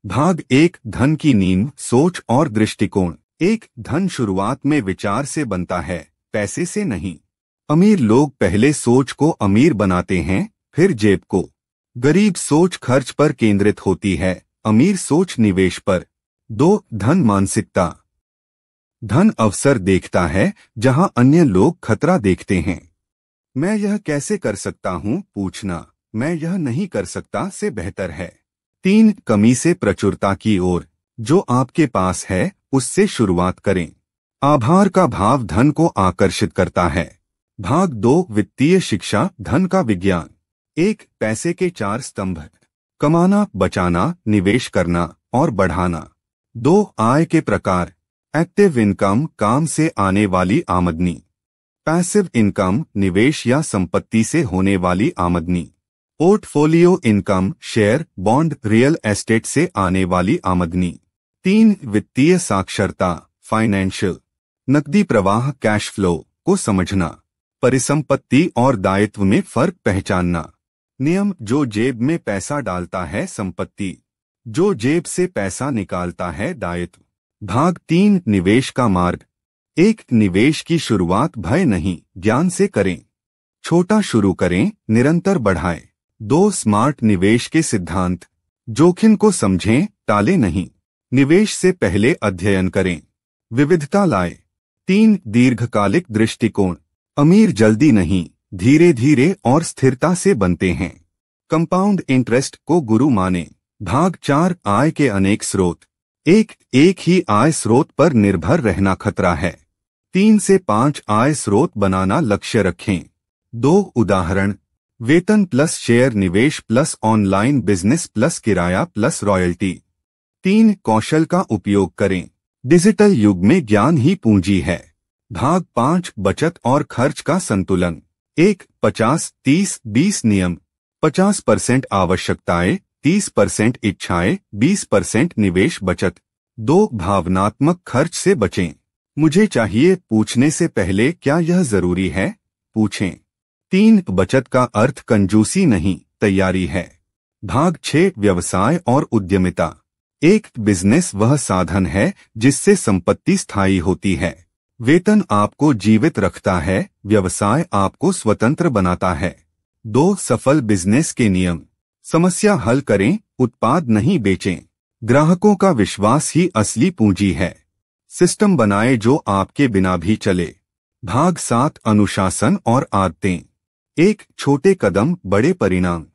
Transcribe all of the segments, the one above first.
भाग एक धन की नींव, सोच और दृष्टिकोण। एक, धन शुरुआत में विचार से बनता है, पैसे से नहीं। अमीर लोग पहले सोच को अमीर बनाते हैं, फिर जेब को। गरीब सोच खर्च पर केंद्रित होती है, अमीर सोच निवेश पर। दो, धन मानसिकता। धन अवसर देखता है जहां अन्य लोग खतरा देखते हैं। मैं यह कैसे कर सकता हूं पूछना, मैं यह नहीं कर सकता से बेहतर है। तीन, कमी से प्रचुरता की ओर। जो आपके पास है उससे शुरुआत करें। आभार का भाव धन को आकर्षित करता है। भाग दो, वित्तीय शिक्षा, धन का विज्ञान। एक, पैसे के चार स्तंभ। कमाना, बचाना, निवेश करना और बढ़ाना। दो, आय के प्रकार। एक्टिव इनकम, काम से आने वाली आमदनी। पैसिव इनकम, निवेश या संपत्ति से होने वाली आमदनी। Portfolio income, share, bond, real estate से आने वाली आमदनी। तीन, वित्तीय साक्षरता, फाइनेंशियल। नकदी प्रवाह, कैश फ्लो को समझना। परिसंपत्ति और दायित्व में फर्क पहचानना। नियम, जो जेब में पैसा डालता है संपत्ति, जो जेब से पैसा निकालता है दायित्व। भाग तीन, निवेश का मार्ग। एक, निवेश की शुरुआत भय नहीं, ज्ञान से करें। छोटा शुरू करें, निरंतर बढ़ाएं। दो, स्मार्ट निवेश के सिद्धांत। जोखिम को समझें, टाले नहीं। निवेश से पहले अध्ययन करें, विविधता लाएं। तीन, दीर्घकालिक दृष्टिकोण। अमीर जल्दी नहीं, धीरे धीरे और स्थिरता से बनते हैं। कंपाउंड इंटरेस्ट को गुरु माने। भाग चार, आय के अनेक स्रोत। एक ही आय स्रोत पर निर्भर रहना खतरा है। 3 से 5 आय स्रोत बनाना लक्ष्य रखें। दो, उदाहरण। वेतन प्लस शेयर निवेश प्लस ऑनलाइन बिजनेस प्लस किराया प्लस रॉयल्टी। 3, कौशल का उपयोग करें। डिजिटल युग में ज्ञान ही पूंजी है। भाग 5, बचत और खर्च का संतुलन। 1, 50-30-20 नियम। 50% आवश्यकताएं, 30% इच्छाएं, 20% निवेश बचत। 2, भावनात्मक खर्च से बचें। मुझे चाहिए पूछने से पहले क्या यह जरूरी है पूछें। 3, बचत का अर्थ कंजूसी नहीं, तैयारी है। भाग 6, व्यवसाय और उद्यमिता। 1, बिजनेस वह साधन है जिससे संपत्ति स्थायी होती है। वेतन आपको जीवित रखता है, व्यवसाय आपको स्वतंत्र बनाता है। 2, सफल बिजनेस के नियम। समस्या हल करें, उत्पाद नहीं बेचें। ग्राहकों का विश्वास ही असली पूंजी है। सिस्टम बनाएं जो आपके बिना भी चले। भाग 7, अनुशासन और आदतें। 1, छोटे कदम बड़े परिणाम।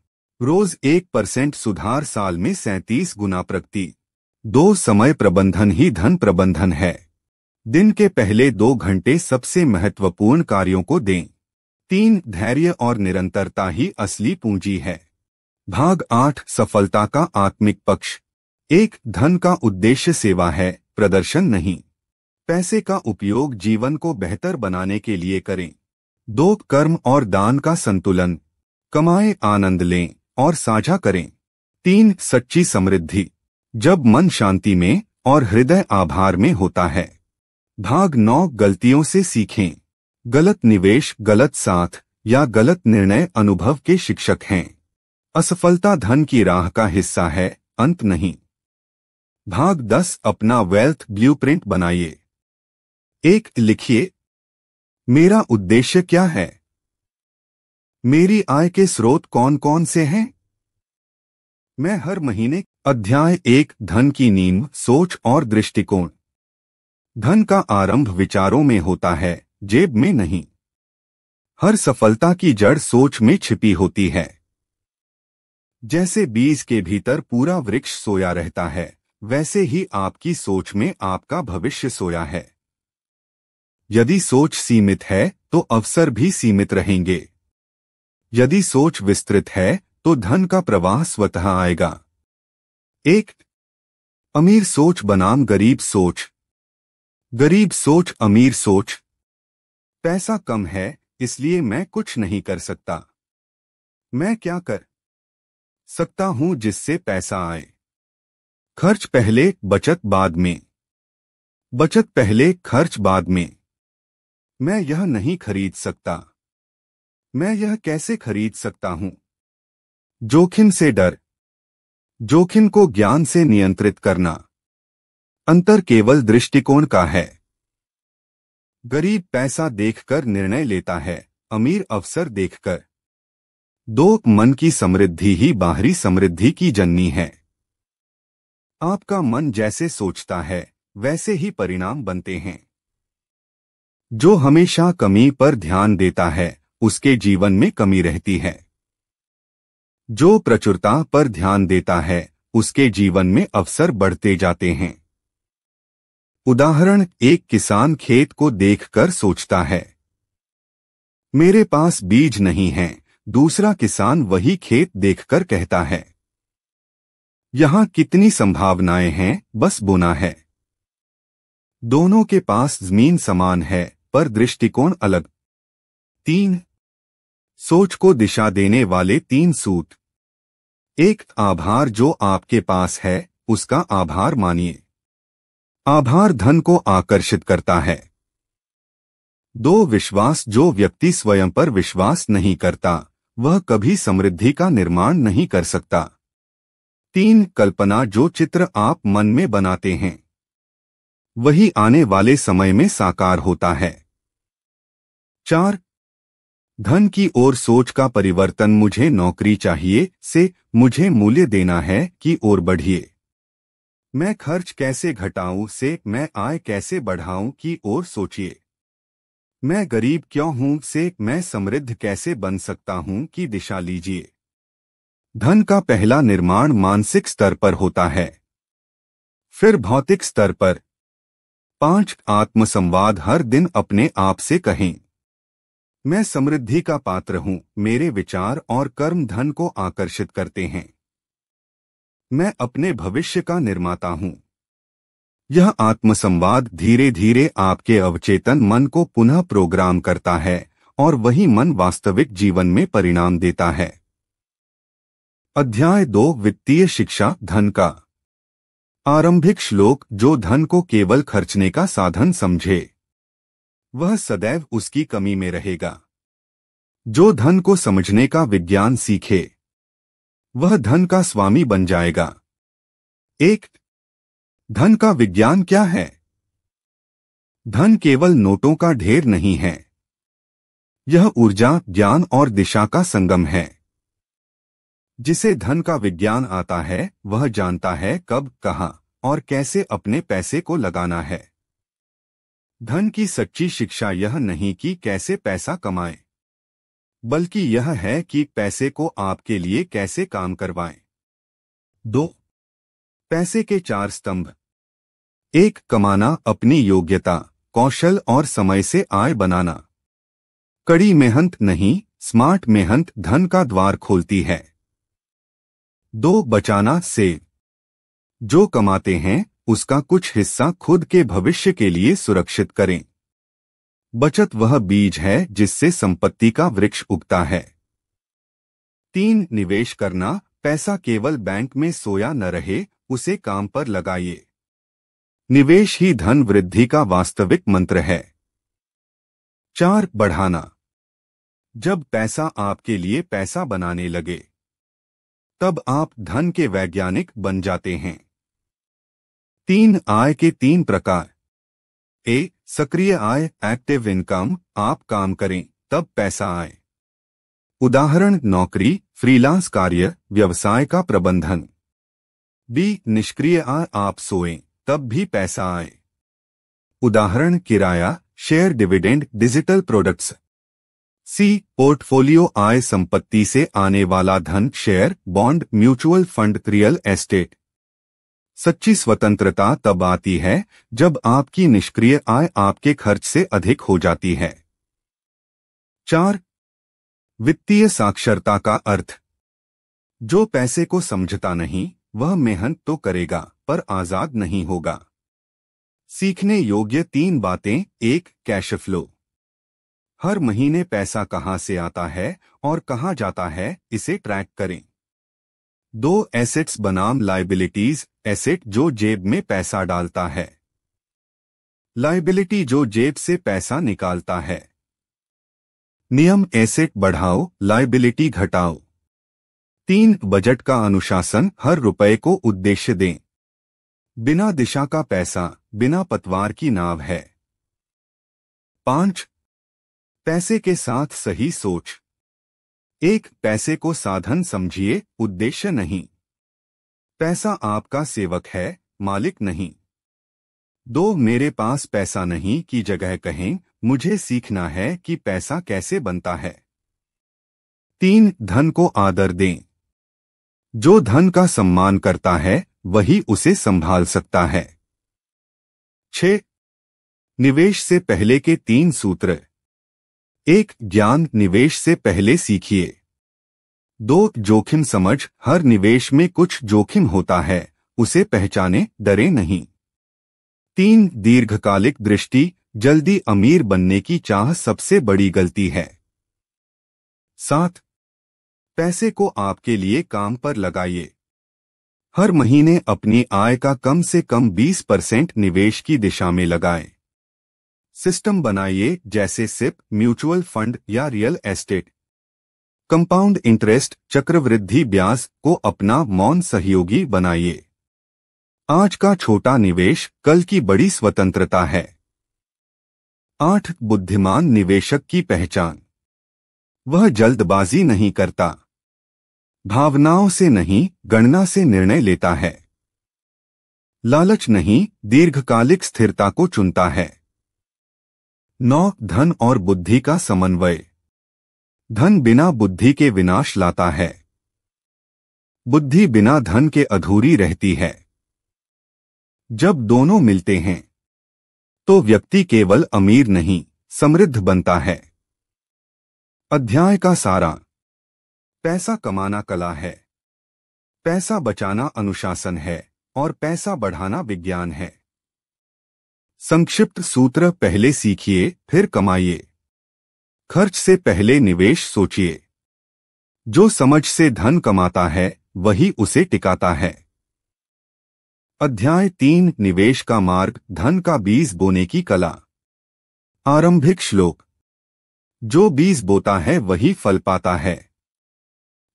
रोज 1% सुधार साल में 37 गुना प्रगति। 2, समय प्रबंधन ही धन प्रबंधन है। दिन के पहले 2 घंटे सबसे महत्वपूर्ण कार्यों को दें। 3, धैर्य और निरंतरता ही असली पूंजी है। भाग 8, सफलता का आत्मिक पक्ष। 1, धन का उद्देश्य सेवा है, प्रदर्शन नहीं। पैसे का उपयोग जीवन को बेहतर बनाने के लिए करें। 2, कर्म और दान का संतुलन। कमाएं, आनंद लें और साझा करें। 3, सच्ची समृद्धि, जब मन शांति में और हृदय आभार में होता है। भाग 9, गलतियों से सीखें। गलत निवेश, गलत साथ या गलत निर्णय अनुभव के शिक्षक हैं। असफलता धन की राह का हिस्सा है, अंत नहीं। भाग 10, अपना वेल्थ ब्लूप्रिंट बनाइए। 1, लिखिए, मेरा उद्देश्य क्या है? मेरी आय के स्रोत कौन कौन से हैं? मैं हर महीने। अध्याय 1, धन की नींव, सोच और दृष्टिकोण। धन का आरंभ विचारों में होता है, जेब में नहीं। हर सफलता की जड़ सोच में छिपी होती है। जैसे बीज के भीतर पूरा वृक्ष सोया रहता है, वैसे ही आपकी सोच में आपका भविष्य सोया है। यदि सोच सीमित है तो अवसर भी सीमित रहेंगे। यदि सोच विस्तृत है तो धन का प्रवाह स्वतः आएगा। 1, अमीर सोच बनाम गरीब सोच। गरीब सोच, अमीर सोच। पैसा कम है, इसलिए मैं कुछ नहीं कर सकता। मैं क्या कर सकता हूं जिससे पैसा आए? खर्च पहले, बचत बाद में। बचत पहले, खर्च बाद में। मैं यह नहीं खरीद सकता। मैं यह कैसे खरीद सकता हूं? जोखिम से डर। जोखिम को ज्ञान से नियंत्रित करना। अंतर केवल दृष्टिकोण का है। गरीब पैसा देखकर निर्णय लेता है, अमीर अवसर देखकर। दो मन की समृद्धि ही बाहरी समृद्धि की जननी है। आपका मन जैसे सोचता है वैसे ही परिणाम बनते हैं। जो हमेशा कमी पर ध्यान देता है उसके जीवन में कमी रहती है। जो प्रचुरता पर ध्यान देता है उसके जीवन में अवसर बढ़ते जाते हैं। उदाहरण, एक किसान खेत को देखकर सोचता है, मेरे पास बीज नहीं है। दूसरा किसान वही खेत देखकर कहता है, यहां कितनी संभावनाएं हैं, बस बोना है। दोनों के पास जमीन समान है पर दृष्टिकोण अलग। 3. सोच को दिशा देने वाले 3 सूत्र। 1. आभार, जो आपके पास है उसका आभार मानिए। आभार धन को आकर्षित करता है। 2. विश्वास, जो व्यक्ति स्वयं पर विश्वास नहीं करता वह कभी समृद्धि का निर्माण नहीं कर सकता। 3. कल्पना, जो चित्र आप मन में बनाते हैं वही आने वाले समय में साकार होता है। 4. धन की ओर सोच का परिवर्तन, मुझे नौकरी चाहिए से मुझे मूल्य देना है की ओर बढ़िए। मैं खर्च कैसे घटाऊं से मैं आय कैसे बढ़ाऊं की ओर सोचिए। मैं गरीब क्यों हूं से मैं समृद्ध कैसे बन सकता हूं की दिशा लीजिए। धन का पहला निर्माण मानसिक स्तर पर होता है, फिर भौतिक स्तर पर। 5. आत्मसंवाद, हर दिन अपने आप से कहें, मैं समृद्धि का पात्र हूं। मेरे विचार और कर्म धन को आकर्षित करते हैं। मैं अपने भविष्य का निर्माता हूं। यह आत्मसंवाद धीरे धीरे आपके अवचेतन मन को पुनः प्रोग्राम करता है और वही मन वास्तविक जीवन में परिणाम देता है। अध्याय 2, वित्तीय शिक्षा, धन का आरंभिक श्लोक। जो धन को केवल खर्चने का साधन समझे वह सदैव उसकी कमी में रहेगा। जो धन को समझने का विज्ञान सीखे वह धन का स्वामी बन जाएगा। 1. धन का विज्ञान क्या है? धन केवल नोटों का ढेर नहीं है। यह ऊर्जा, ज्ञान और दिशा का संगम है। जिसे धन का विज्ञान आता है वह जानता है कब, कहां और कैसे अपने पैसे को लगाना है। धन की सच्ची शिक्षा यह नहीं कि कैसे पैसा कमाएं, बल्कि यह है कि पैसे को आपके लिए कैसे काम करवाएं। 2. पैसे के 4 स्तंभ। 1. कमाना, अपनी योग्यता, कौशल और समय से आय बनाना। कड़ी मेहनत नहीं, स्मार्ट मेहनत धन का द्वार खोलती है। 2. बचाना, सेव। जो कमाते हैं उसका कुछ हिस्सा खुद के भविष्य के लिए सुरक्षित करें। बचत वह बीज है जिससे संपत्ति का वृक्ष उगता है। 3. निवेश करना, पैसा केवल बैंक में सोया न रहे, उसे काम पर लगाइए। निवेश ही धन वृद्धि का वास्तविक मंत्र है। 4. बढ़ाना, जब पैसा आपके लिए पैसा बनाने लगे तब आप धन के वैज्ञानिक बन जाते हैं। 3. आय के 3 प्रकार। ए. सक्रिय आय, एक्टिव इनकम, आप काम करें तब पैसा आए। उदाहरण, नौकरी, फ्रीलांस कार्य, व्यवसाय का प्रबंधन। बी. निष्क्रिय आय, आप सोएं तब भी पैसा आए। उदाहरण, किराया, शेयर, डिविडेंड, डिजिटल प्रोडक्ट्स। सी. पोर्टफोलियो आय, संपत्ति से आने वाला धन, share, bond, mutual fund, real estate. सच्ची स्वतंत्रता तब आती है जब आपकी निष्क्रिय आय आपके खर्च से अधिक हो जाती है। 4. वित्तीय साक्षरता का अर्थ। जो पैसे को समझता नहीं वह मेहनत तो करेगा पर आजाद नहीं होगा। सीखने योग्य 3 बातें। 1. कैश फ्लो, हर महीने पैसा कहां से आता है और कहां जाता है इसे ट्रैक करें। 2. एसेट्स बनाम लायबिलिटीज, एसेट जो जेब में पैसा डालता है, लायबिलिटी जो जेब से पैसा निकालता है। नियम, एसेट बढ़ाओ, लायबिलिटी घटाओ। 3 बजट का अनुशासन, हर रुपए को उद्देश्य दें। बिना दिशा का पैसा बिना पतवार की नाव है। 5 पैसे के साथ सही सोच। 1 पैसे को साधन समझिए, उद्देश्य नहीं। पैसा आपका सेवक है, मालिक नहीं। 2 मेरे पास पैसा नहीं की जगह कहें, मुझे सीखना है कि पैसा कैसे बनता है। 3 धन को आदर दें। जो धन का सम्मान करता है वही उसे संभाल सकता है। 6 निवेश से पहले के 3 सूत्र। 1 ज्ञान निवेश से पहले सीखिए। 2 जोखिम समझ, हर निवेश में कुछ जोखिम होता है, उसे पहचाने, डरे नहीं। 3 दीर्घकालिक दृष्टि, जल्दी अमीर बनने की चाह सबसे बड़ी गलती है। 7 पैसे को आपके लिए काम पर लगाइए। हर महीने अपनी आय का कम से कम 20% निवेश की दिशा में लगाएं। सिस्टम बनाइए, जैसे सिप, म्यूचुअल फंड या रियल एस्टेट। कंपाउंड इंटरेस्ट, चक्रवृद्धि ब्याज को अपना मौन सहयोगी बनाइए। आज का छोटा निवेश कल की बड़ी स्वतंत्रता है। 8 बुद्धिमान निवेशक की पहचान। वह जल्दबाजी नहीं करता, भावनाओं से नहीं, गणना से निर्णय लेता है। लालच नहीं, दीर्घकालिक स्थिरता को चुनता है। 9 धन और बुद्धि का समन्वय। धन बिना बुद्धि के विनाश लाता है। बुद्धि बिना धन के अधूरी रहती है। जब दोनों मिलते हैं तो व्यक्ति केवल अमीर नहीं, समृद्ध बनता है। अध्याय का सारा। पैसा कमाना कला है, पैसा बचाना अनुशासन है और पैसा बढ़ाना विज्ञान है। संक्षिप्त सूत्र, पहले सीखिए फिर कमाइए। खर्च से पहले निवेश सोचिए। जो समझ से धन कमाता है वही उसे टिकाता है। अध्याय 3 निवेश का मार्ग, धन का बीज बोने की कला। आरंभिक श्लोक। जो बीज बोता है वही फल पाता है,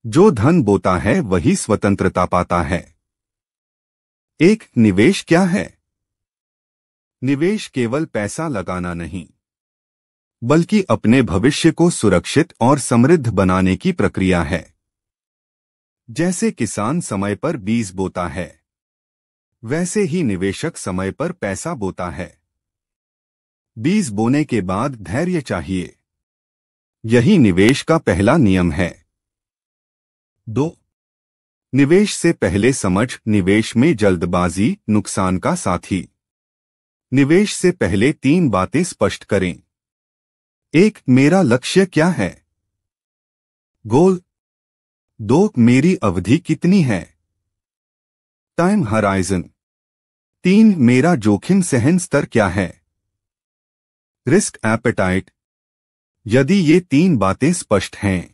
जो धन बोता है वही स्वतंत्रता पाता है। 1 निवेश क्या है? निवेश केवल पैसा लगाना नहीं, बल्कि अपने भविष्य को सुरक्षित और समृद्ध बनाने की प्रक्रिया है। जैसे किसान समय पर बीज बोता है, वैसे ही निवेशक समय पर पैसा बोता है। बीज बोने के बाद धैर्य चाहिए, यही निवेश का पहला नियम है। 2 निवेश से पहले समझ, निवेश में जल्दबाजी नुकसान का साथी। निवेश से पहले 3 बातें स्पष्ट करें। 1 मेरा लक्ष्य क्या है? गोल। 2 मेरी अवधि कितनी है? Time horizon. 3 मेरा जोखिम सहन स्तर क्या है? Risk appetite. यदि ये 3 बातें स्पष्ट हैं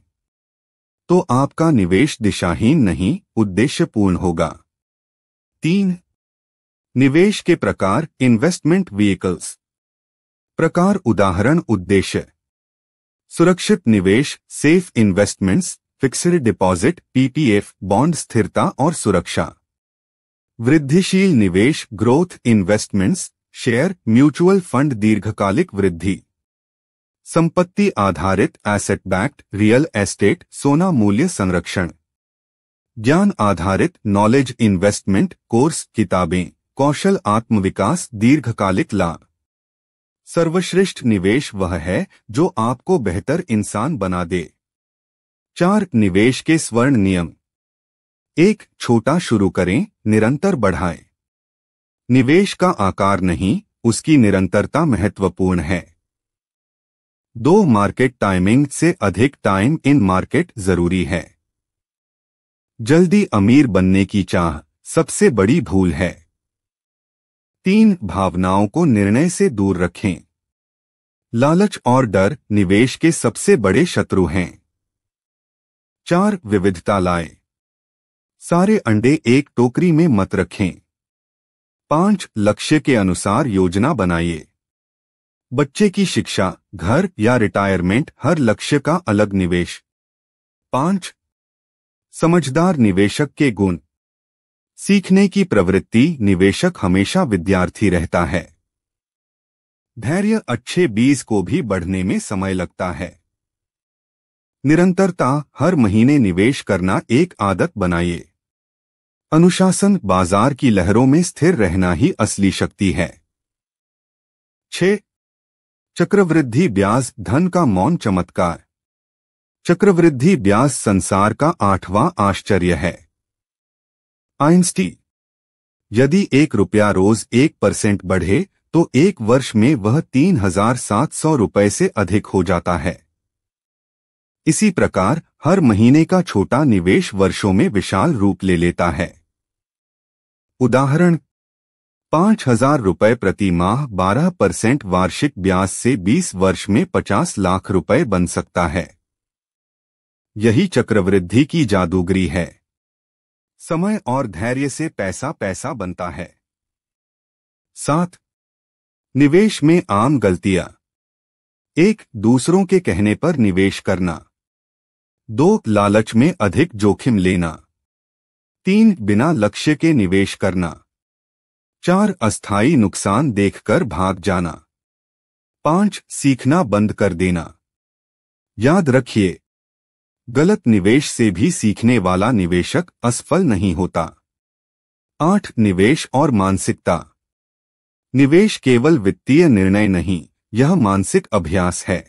तो आपका निवेश दिशाहीन नहीं, उद्देश्यपूर्ण होगा। 3 निवेश के प्रकार, इन्वेस्टमेंट व्हीकल्स। प्रकार, उदाहरण, उद्देश्य। सुरक्षित निवेश, safe investments, fixed deposit, PPF, bond, स्थिरता और सुरक्षा। वृद्धिशील निवेश, growth investments, share, mutual fund, दीर्घकालिक वृद्धि। संपत्ति आधारित, एसेट बैक्ड, रियल एस्टेट, सोना, मूल्य संरक्षण। ज्ञान आधारित, नॉलेज इन्वेस्टमेंट, कोर्स, किताबें, कौशल, आत्मविकास, दीर्घकालिक लाभ। सर्वश्रेष्ठ निवेश वह है जो आपको बेहतर इंसान बना दे। 4 निवेश के स्वर्ण नियम। 1 छोटा शुरू करें, निरंतर बढ़ाएं। निवेश का आकार नहीं, उसकी निरंतरता महत्वपूर्ण है। 2 मार्केट टाइमिंग से अधिक टाइम इन मार्केट जरूरी है। जल्दी अमीर बनने की चाह सबसे बड़ी भूल है। 3 भावनाओं को निर्णय से दूर रखें। लालच और डर निवेश के सबसे बड़े शत्रु हैं। 4 विविधता लाएं। सारे अंडे एक टोकरी में मत रखें। 5 लक्ष्य के अनुसार योजना बनाइए। बच्चे की शिक्षा, घर या रिटायरमेंट, हर लक्ष्य का अलग निवेश। 5 समझदार निवेशक के गुण। सीखने की प्रवृत्ति, निवेशक हमेशा विद्यार्थी रहता है। धैर्य, अच्छे बीज को भी बढ़ने में समय लगता है। निरंतरता, हर महीने निवेश करना एक आदत बनाइए। अनुशासन, बाजार की लहरों में स्थिर रहना ही असली शक्ति है। 6. चक्रवृद्धि ब्याज, धन का मौन चमत्कार। चक्रवृद्धि ब्याज संसार का 8वां आश्चर्य है। आइंस्टीन, यदि 1 रुपया रोज 1% बढ़े तो 1 वर्ष में वह 3,700 रुपये से अधिक हो जाता है। इसी प्रकार हर महीने का छोटा निवेश वर्षों में विशाल रूप ले लेता है। उदाहरण, 5,000 रुपये प्रति माह 12% वार्षिक ब्याज से 20 वर्ष में 50 लाख रुपए बन सकता है। यही चक्रवृद्धि की जादूगरी है। समय और धैर्य से पैसा पैसा बनता है। 7. निवेश में आम गलतियां। 1. दूसरों के कहने पर निवेश करना। 2. लालच में अधिक जोखिम लेना। 3. बिना लक्ष्य के निवेश करना। 4. अस्थायी नुकसान देखकर भाग जाना। 5. सीखना बंद कर देना। याद रखिए, गलत निवेश से भी सीखने वाला निवेशक असफल नहीं होता। 8. निवेश और मानसिकता। निवेश केवल वित्तीय निर्णय नहीं, यह मानसिक अभ्यास है।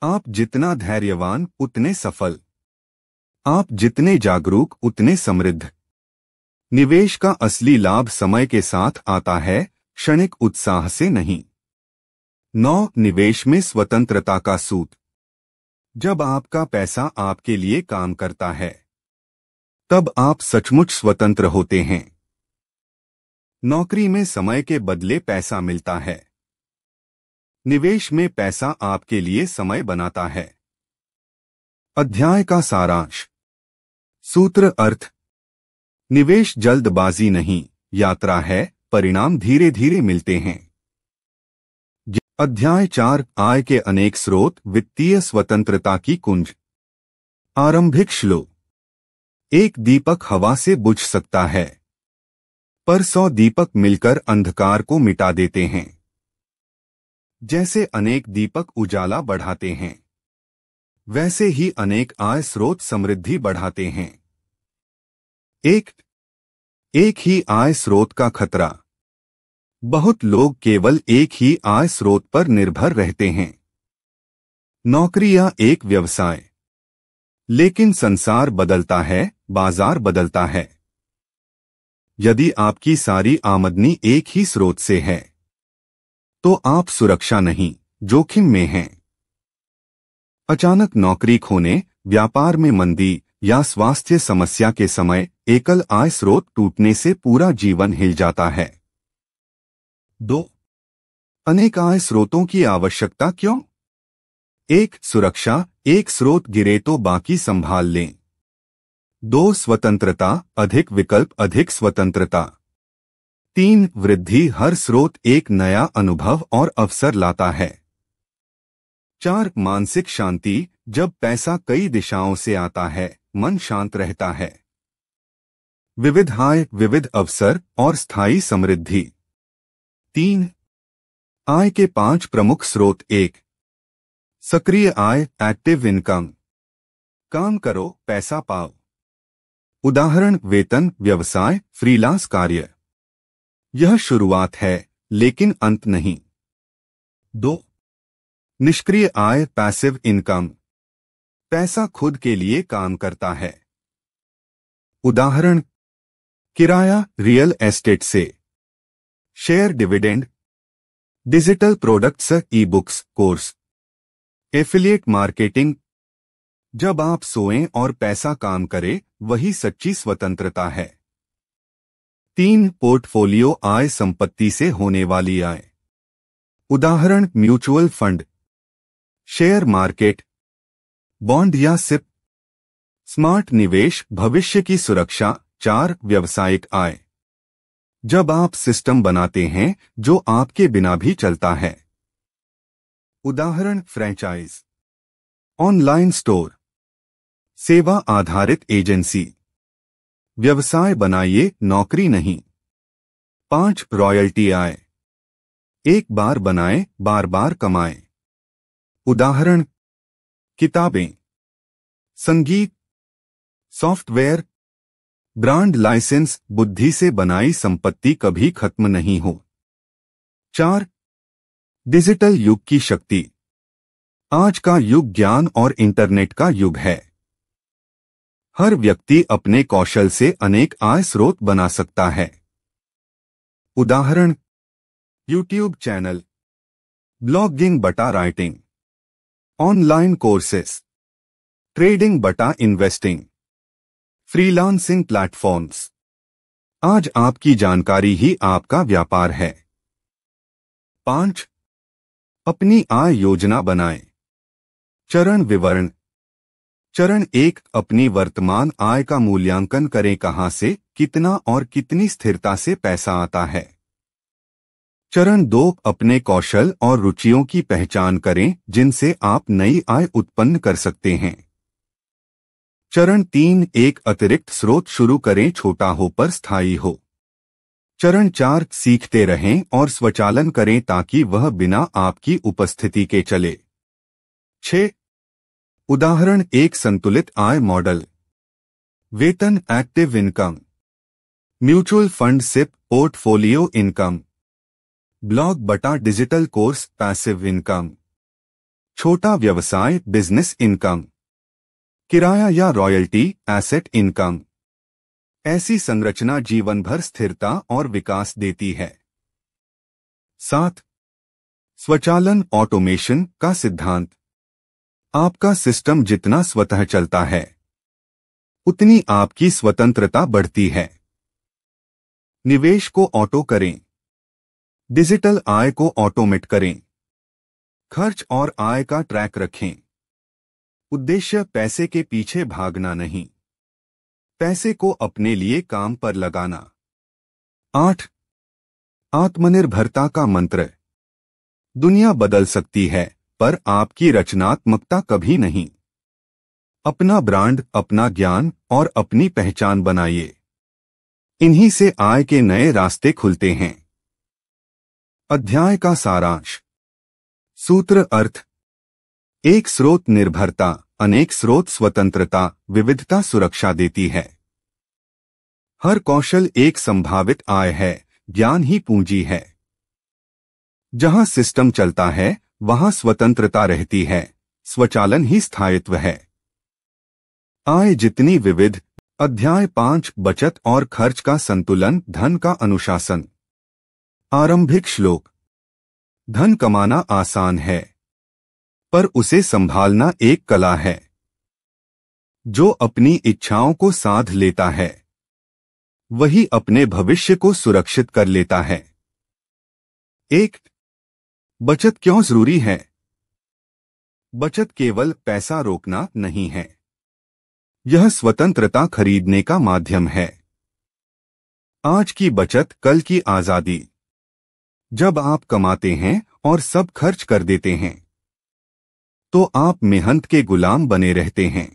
आप जितना धैर्यवान उतने सफल, आप जितने जागरूक उतने समृद्ध। निवेश का असली लाभ समय के साथ आता है, क्षणिक उत्साह से नहीं। 9. निवेश में स्वतंत्रता का सूत्र। जब आपका पैसा आपके लिए काम करता है, तब आप सचमुच स्वतंत्र होते हैं। नौकरी में समय के बदले पैसा मिलता है। निवेश में पैसा आपके लिए समय बनाता है। अध्याय का सारांश। सूत्र अर्थ। निवेश जल्दबाजी नहीं, यात्रा है, परिणाम धीरे धीरे मिलते हैं। अध्याय 4, आय के अनेक स्रोत, वित्तीय स्वतंत्रता की कुंज। आरंभिक श्लोक। एक दीपक हवा से बुझ सकता है, पर 100 दीपक मिलकर अंधकार को मिटा देते हैं। जैसे अनेक दीपक उजाला बढ़ाते हैं, वैसे ही अनेक आय स्रोत समृद्धि बढ़ाते हैं। एक ही आय स्रोत का खतरा। बहुत लोग केवल एक ही आय स्रोत पर निर्भर रहते हैं। नौकरी या एक व्यवसाय। लेकिन संसार बदलता है, बाजार बदलता है। यदि आपकी सारी आमदनी एक ही स्रोत से है, तो आप सुरक्षा नहीं, जोखिम में हैं। अचानक नौकरी खोने, व्यापार में मंदी या स्वास्थ्य समस्या के समय एकल आय स्रोत टूटने से पूरा जीवन हिल जाता है। 2. अनेक आय स्रोतों की आवश्यकता क्यों? 1. सुरक्षा, एक स्रोत गिरे तो बाकी संभाल लें। 2. स्वतंत्रता, अधिक विकल्प, अधिक स्वतंत्रता। 3. वृद्धि, हर स्रोत एक नया अनुभव और अवसर लाता है। 4. मानसिक शांति, जब पैसा कई दिशाओं से आता है, मन शांत रहता है। विविध आय, विविध अवसर और स्थायी समृद्धि। 3. आय के 5 प्रमुख स्रोत। 1. सक्रिय आय, एक्टिव इनकम। काम करो, पैसा पाओ। उदाहरण, वेतन, व्यवसाय, फ्रीलांस कार्य। यह शुरुआत है, लेकिन अंत नहीं। 2. निष्क्रिय आय, पैसिव इनकम। पैसा खुद के लिए काम करता है। उदाहरण, किराया, रियल एस्टेट से। Share dividend. Digital products, e books, course. Affiliate marketing. जब आप सोएं और पैसा काम करे, वही सच्ची स्वतंत्रता है। 3. पोर्टफोलियो आय, संपत्ति से होने वाली आय। उदाहरण, mutual fund, share market, bond या सिप। स्मार्ट निवेश, भविष्य की सुरक्षा। 4. व्यावसायिक आय। जब आप सिस्टम बनाते हैं जो आपके बिना भी चलता है। उदाहरण, फ्रेंचाइज, ऑनलाइन स्टोर, सेवा आधारित एजेंसी। व्यवसाय बनाइए, नौकरी नहीं। 5 रॉयल्टी आय। एक बार बनाए, बार बार कमाएं। उदाहरण: किताबें, संगीत, सॉफ्टवेयर, ब्रांड लाइसेंस। बुद्धि से बनाई संपत्ति कभी खत्म नहीं हो। 4 डिजिटल युग की शक्ति। आज का युग ज्ञान और इंटरनेट का युग है। हर व्यक्ति अपने कौशल से अनेक आय स्रोत बना सकता है। उदाहरण: यूट्यूब चैनल, ब्लॉगिंग बटा राइटिंग, ऑनलाइन कोर्सेस, ट्रेडिंग बटा इन्वेस्टिंग, फ्रीलांसिंग प्लेटफॉर्म्स। आज आपकी जानकारी ही आपका व्यापार है। 5 अपनी आय योजना बनाएं। चरण विवरण। चरण 1 अपनी वर्तमान आय का मूल्यांकन करें। कहां से, कितना और कितनी स्थिरता से पैसा आता है। चरण 2 अपने कौशल और रुचियों की पहचान करें जिनसे आप नई आय उत्पन्न कर सकते हैं। चरण 3 एक अतिरिक्त स्रोत शुरू करें, छोटा हो पर स्थायी हो। चरण 4 सीखते रहें और स्वचालन करें ताकि वह बिना आपकी उपस्थिति के चले। 6 उदाहरण: एक संतुलित आय मॉडल, वेतन active income, mutual fund SIP portfolio income, blog बटा डिजिटल कोर्स पैसिव इनकम, छोटा व्यवसाय बिजनेस इनकम, किराया या रॉयल्टी एसेट इनकम। ऐसी संरचना जीवन भर स्थिरता और विकास देती है। 7 स्वचालन ऑटोमेशन का सिद्धांत। आपका सिस्टम जितना स्वतः चलता है उतनी आपकी स्वतंत्रता बढ़ती है। निवेश को ऑटो करें, डिजिटल आय को ऑटोमेट करें, खर्च और आय का ट्रैक रखें। उद्देश्य पैसे के पीछे भागना नहीं, पैसे को अपने लिए काम पर लगाना। 8 आत्मनिर्भरता का मंत्र। दुनिया बदल सकती है पर आपकी रचनात्मकता कभी नहीं। अपना ब्रांड, अपना ज्ञान और अपनी पहचान बनाइए। इन्हीं से आय के नए रास्ते खुलते हैं। अध्याय का सारांश। सूत्र अर्थ: एक स्रोत निर्भरता, अनेक स्रोत स्वतंत्रता, विविधता सुरक्षा देती है। हर कौशल एक संभावित आय है, ज्ञान ही पूंजी है। जहां सिस्टम चलता है वहां स्वतंत्रता रहती है, स्वचालन ही स्थायित्व है। आय जितनी विविध। अध्याय 5 बचत और खर्च का संतुलन, धन का अनुशासन। आरंभिक श्लोक। धन कमाना आसान है पर उसे संभालना एक कला है। जो अपनी इच्छाओं को साध लेता है वही अपने भविष्य को सुरक्षित कर लेता है। 1 बचत क्यों जरूरी है? बचत केवल पैसा रोकना नहीं है, यह स्वतंत्रता खरीदने का माध्यम है। आज की बचत, कल की आजादी। जब आप कमाते हैं और सब खर्च कर देते हैं तो आप मेहनत के गुलाम बने रहते हैं।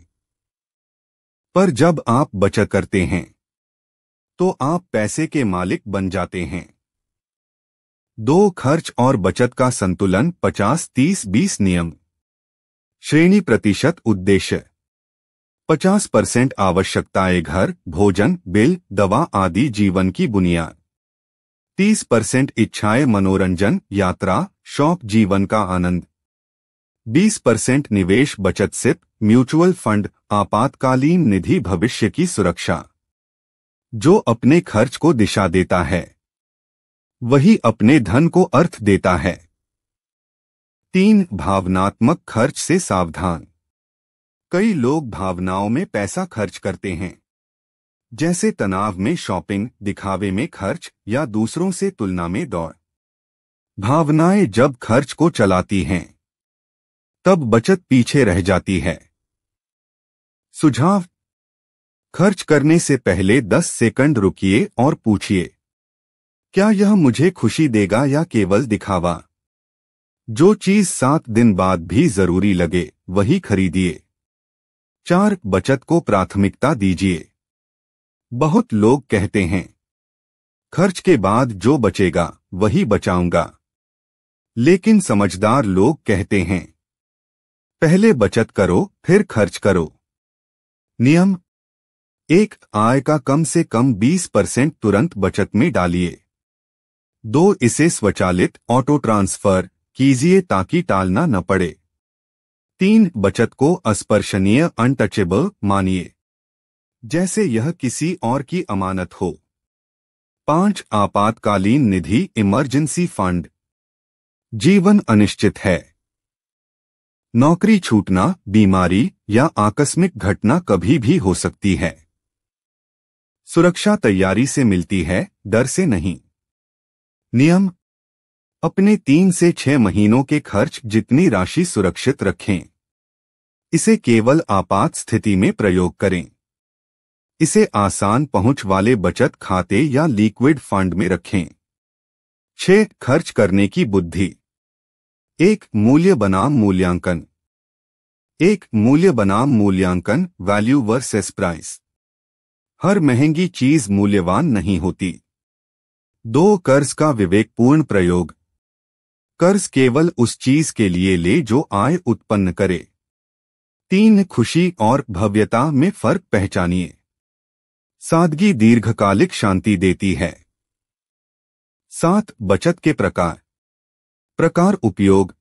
पर जब आप बचत करते हैं तो आप पैसे के मालिक बन जाते हैं। 2 खर्च और बचत का संतुलन। 50-30-20 नियम। श्रेणी प्रतिशत उद्देश्य: 50% आवश्यकताएं, घर, भोजन, बिल, दवा आदि जीवन की बुनियाद। 30% इच्छाएं, मनोरंजन, यात्रा, शौक, जीवन का आनंद। 20% निवेश, बचत, सिप, म्यूचुअल फंड, आपातकालीन निधि, भविष्य की सुरक्षा। जो अपने खर्च को दिशा देता है वही अपने धन को अर्थ देता है। 3 भावनात्मक खर्च से सावधान। कई लोग भावनाओं में पैसा खर्च करते हैं, जैसे तनाव में शॉपिंग, दिखावे में खर्च या दूसरों से तुलना में दौड़। भावनाएं जब खर्च को चलाती हैं तब बचत पीछे रह जाती है। सुझाव: खर्च करने से पहले 10 सेकंड रुकिए और पूछिए, क्या यह मुझे खुशी देगा या केवल दिखावा? जो चीज 7 दिन बाद भी जरूरी लगे वही खरीदिए। 4. बचत को प्राथमिकता दीजिए। बहुत लोग कहते हैं, खर्च के बाद जो बचेगा वही बचाऊंगा। लेकिन समझदार लोग कहते हैं, पहले बचत करो फिर खर्च करो। नियम 1. आय का कम से कम 20% तुरंत बचत में डालिए। 2. इसे स्वचालित ऑटो ट्रांसफर कीजिए ताकि टालना न पड़े। 3. बचत को अस्पर्शनीय अनटचेबल मानिए, जैसे यह किसी और की अमानत हो। 5. आपातकालीन निधि इमरजेंसी फंड। जीवन अनिश्चित है। नौकरी छूटना, बीमारी या आकस्मिक घटना कभी भी हो सकती है। सुरक्षा तैयारी से मिलती है, डर से नहीं। नियम अपने 3 से 6 महीनों के खर्च जितनी राशि सुरक्षित रखें। इसे केवल आपात स्थिति में प्रयोग करें। इसे आसान पहुंच वाले बचत खाते या लिक्विड फंड में रखें। 6. खर्च करने की बुद्धि। 1. मूल्य बनाम मूल्यांकन। 1. मूल्य बनाम मूल्यांकन वैल्यू वर्सेस प्राइस। हर महंगी चीज मूल्यवान नहीं होती। 2. कर्ज का विवेकपूर्ण प्रयोग। कर्ज केवल उस चीज के लिए ले जो आय उत्पन्न करे। 3. खुशी और भव्यता में फर्क पहचानिए। सादगी दीर्घकालिक शांति देती है। 7. बचत के प्रकार उपयोग।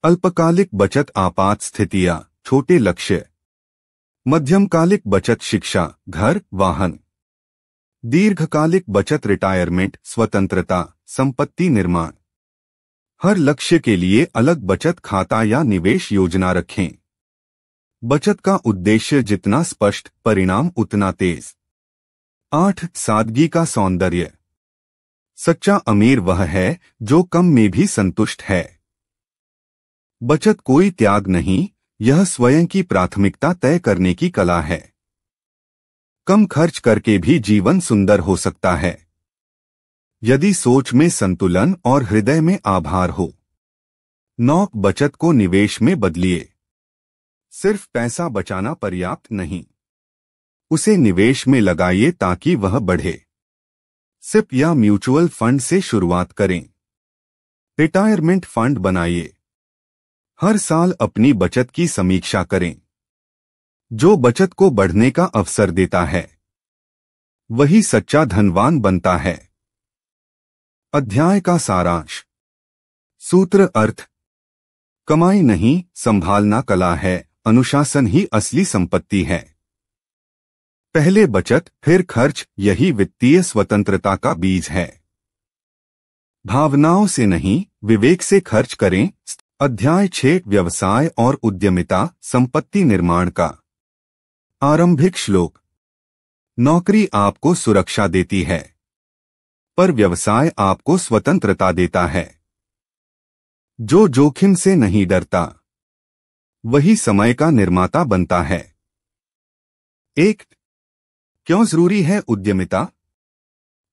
अल्पकालिक बचत आपात स्थितियां, छोटे लक्ष्य। मध्यमकालिक बचत शिक्षा, घर, वाहन। दीर्घकालिक बचत रिटायरमेंट, स्वतंत्रता, संपत्ति निर्माण। हर लक्ष्य के लिए अलग बचत खाता या निवेश योजना रखें। बचत का उद्देश्य जितना स्पष्ट, परिणाम उतना तेज। 8. सादगी का सौंदर्य। सच्चा अमीर वह है जो कम में भी संतुष्ट है। बचत कोई त्याग नहीं, यह स्वयं की प्राथमिकता तय करने की कला है। कम खर्च करके भी जीवन सुंदर हो सकता है, यदि सोच में संतुलन और हृदय में आभार हो। 9. बचत को निवेश में बदलिए। सिर्फ पैसा बचाना पर्याप्त नहीं, उसे निवेश में लगाइए ताकि वह बढ़े। सिप या म्यूचुअल फंड से शुरुआत करें। रिटायरमेंट फंड बनाइए। हर साल अपनी बचत की समीक्षा करें। जो बचत को बढ़ने का अवसर देता है वही सच्चा धनवान बनता है। अध्याय का सारांश। सूत्र अर्थ। कमाई नहीं, संभालना कला है, अनुशासन ही असली संपत्ति है। पहले बचत फिर खर्च, यही वित्तीय स्वतंत्रता का बीज है। भावनाओं से नहीं, विवेक से खर्च करें। अध्याय 6 व्यवसाय और उद्यमिता, संपत्ति निर्माण का आरंभिक श्लोक। नौकरी आपको सुरक्षा देती है, पर व्यवसाय आपको स्वतंत्रता देता है। जो जोखिम से नहीं डरता वही समय का निर्माता बनता है। 1. क्यों जरूरी है उद्यमिता?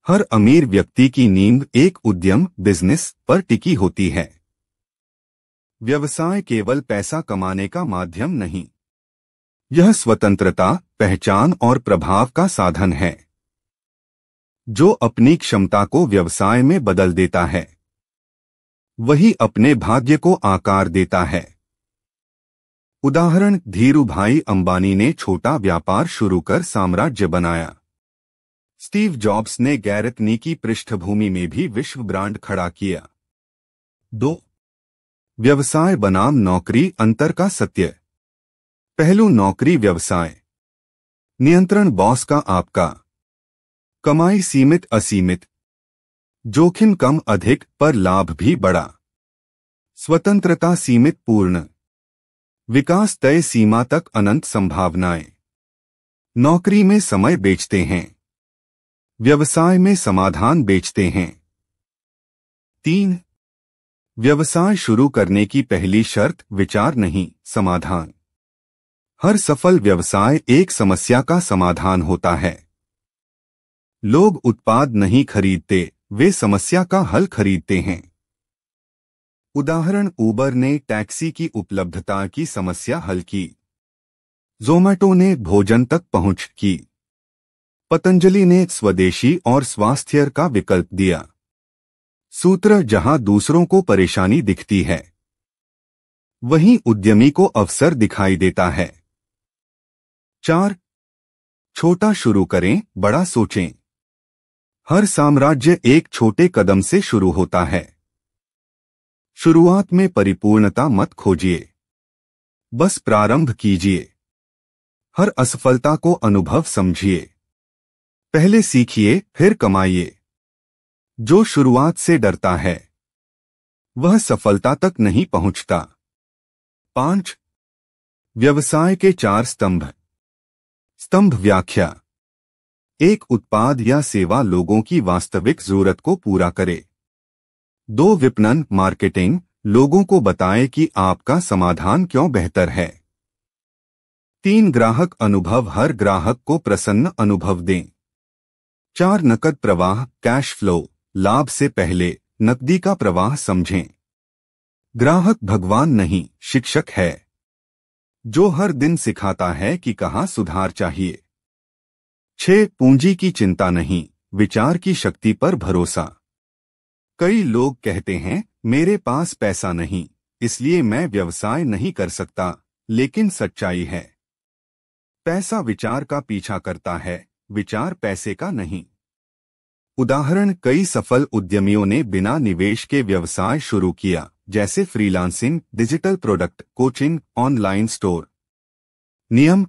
हर अमीर व्यक्ति की नींव एक उद्यम, बिजनेस पर टिकी होती है। व्यवसाय केवल पैसा कमाने का माध्यम नहीं, यह स्वतंत्रता, पहचान और प्रभाव का साधन है। जो अपनी क्षमता को व्यवसाय में बदल देता है वही अपने भाग्य को आकार देता है। उदाहरण, धीरूभाई अंबानी ने छोटा व्यापार शुरू कर साम्राज्य बनाया। स्टीव जॉब्स ने गैरतनी की पृष्ठभूमि में भी विश्व ब्रांड खड़ा किया। 2. व्यवसाय बनाम नौकरी, अंतर का सत्य। पहलू नौकरी व्यवसाय। नियंत्रण बॉस का आपका। कमाई सीमित असीमित। जोखिम कम अधिक पर लाभ भी बड़ा। स्वतंत्रता सीमित पूर्ण। विकास तय सीमा तक अनंत संभावनाएं। नौकरी में समय बेचते हैं, व्यवसाय में समाधान बेचते हैं। 3. व्यवसाय शुरू करने की पहली शर्त विचार नहीं, समाधान। हर सफल व्यवसाय एक समस्या का समाधान होता है। लोग उत्पाद नहीं खरीदते, वे समस्या का हल खरीदते हैं। उदाहरण, उबर ने टैक्सी की उपलब्धता की समस्या हल की। ज़ोमैटो ने भोजन तक पहुंच की। पतंजलि ने स्वदेशी और स्वास्थ्य का विकल्प दिया। सूत्र, जहां दूसरों को परेशानी दिखती है, वहीं उद्यमी को अवसर दिखाई देता है। 4. छोटा शुरू करें, बड़ा सोचें। हर साम्राज्य एक छोटे कदम से शुरू होता है। शुरुआत में परिपूर्णता मत खोजिए, बस प्रारंभ कीजिए। हर असफलता को अनुभव समझिए। पहले सीखिए, फिर कमाइए। जो शुरुआत से डरता है, वह सफलता तक नहीं पहुंचता। 5. व्यवसाय के 4 स्तंभ। स्तंभ व्याख्या। एक उत्पाद या सेवा लोगों की वास्तविक जरूरत को पूरा करे। 2. विपणन मार्केटिंग, लोगों को बताए कि आपका समाधान क्यों बेहतर है। 3. ग्राहक अनुभव, हर ग्राहक को प्रसन्न अनुभव दें। 4. नकद प्रवाह कैश फ्लो, लाभ से पहले नकदी का प्रवाह समझें। ग्राहक भगवान नहीं, शिक्षक है, जो हर दिन सिखाता है कि कहां सुधार चाहिए। 6. पूंजी की चिंता नहीं, विचार की शक्ति पर भरोसा। कई लोग कहते हैं, मेरे पास पैसा नहीं, इसलिए मैं व्यवसाय नहीं कर सकता, लेकिन सच्चाई है, पैसा विचार का पीछा करता है, विचार पैसे का नहीं। उदाहरण, कई सफल उद्यमियों ने बिना निवेश के व्यवसाय शुरू किया, जैसे freelancing, digital product, coaching, online store. नियम: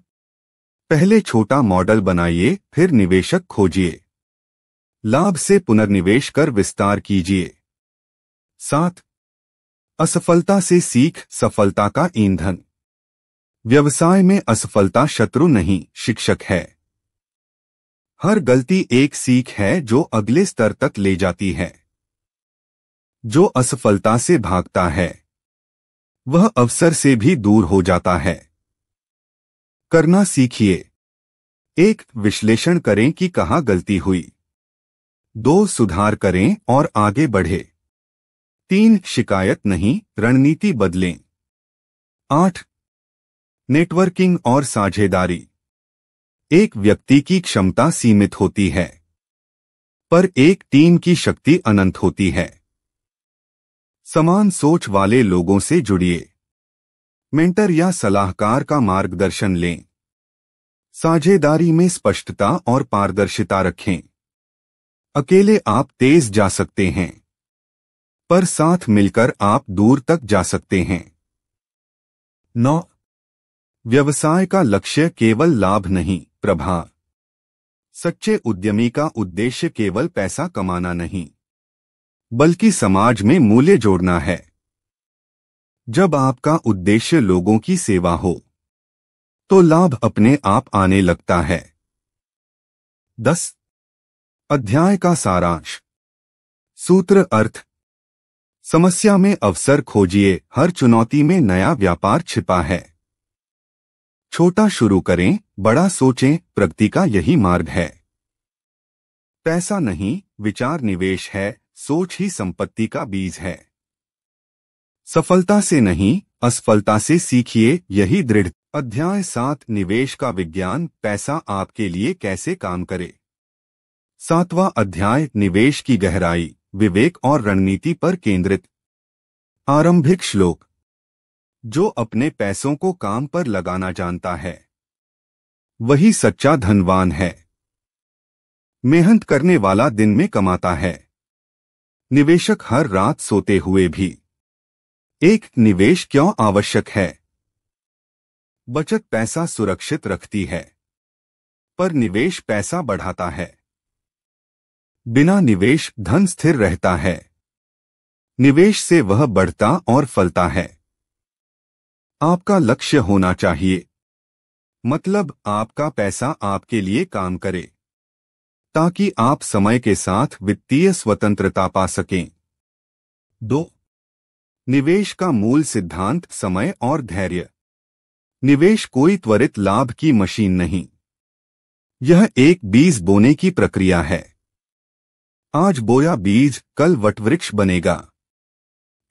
पहले छोटा मॉडल बनाइए, फिर निवेशक खोजिए। लाभ से पुनर्निवेश कर विस्तार कीजिए। 7. असफलता से सीख, सफलता का ईंधन। व्यवसाय में असफलता शत्रु नहीं, शिक्षक है। हर गलती एक सीख है जो अगले स्तर तक ले जाती है। जो असफलता से भागता है, वह अवसर से भी दूर हो जाता है। करना सीखिए। 1. विश्लेषण करें कि कहां गलती हुई। 2. सुधार करें और आगे बढ़े। 3. शिकायत नहीं, रणनीति बदलें। 8. नेटवर्किंग और साझेदारी। एक व्यक्ति की क्षमता सीमित होती है, पर एक टीम की शक्ति अनंत होती है। समान सोच वाले लोगों से जुड़िए। मेंटर या सलाहकार का मार्गदर्शन लें। साझेदारी में स्पष्टता और पारदर्शिता रखें। अकेले आप तेज जा सकते हैं, पर साथ मिलकर आप दूर तक जा सकते हैं। 9. व्यवसाय का लक्ष्य केवल लाभ नहीं, प्रभाव। सच्चे उद्यमी का उद्देश्य केवल पैसा कमाना नहीं, बल्कि समाज में मूल्य जोड़ना है। जब आपका उद्देश्य लोगों की सेवा हो, तो लाभ अपने आप आने लगता है। 10. अध्याय का सारांश। सूत्र अर्थ। समस्या में अवसर खोजिए, हर चुनौती में नया व्यापार छिपा है। छोटा शुरू करें, बड़ा सोचें, प्रगति का यही मार्ग है। पैसा नहीं, विचार निवेश है, सोच ही संपत्ति का बीज है। सफलता से नहीं, असफलता से सीखिए, यही दृढ़। अध्याय 7 निवेश का विज्ञान, पैसा आपके लिए कैसे काम करे। 7वां अध्याय निवेश की गहराई, विवेक और रणनीति पर केंद्रित। आरंभिक श्लोक। जो अपने पैसों को काम पर लगाना जानता है, वही सच्चा धनवान है। मेहनत करने वाला दिन में कमाता है, निवेशक हर रात सोते हुए भी। एक निवेश क्यों आवश्यक है। बचत पैसा सुरक्षित रखती है, पर निवेश पैसा बढ़ाता है। बिना निवेश धन स्थिर रहता है, निवेश से वह बढ़ता और फलता है। आपका लक्ष्य होना चाहिए, मतलब आपका पैसा आपके लिए काम करे, ताकि आप समय के साथ वित्तीय स्वतंत्रता पा सकें। 2. निवेश का मूल सिद्धांत, समय और धैर्य। निवेश कोई त्वरित लाभ की मशीन नहीं, यह एक बीज बोने की प्रक्रिया है। आज बोया बीज कल वटवृक्ष बनेगा,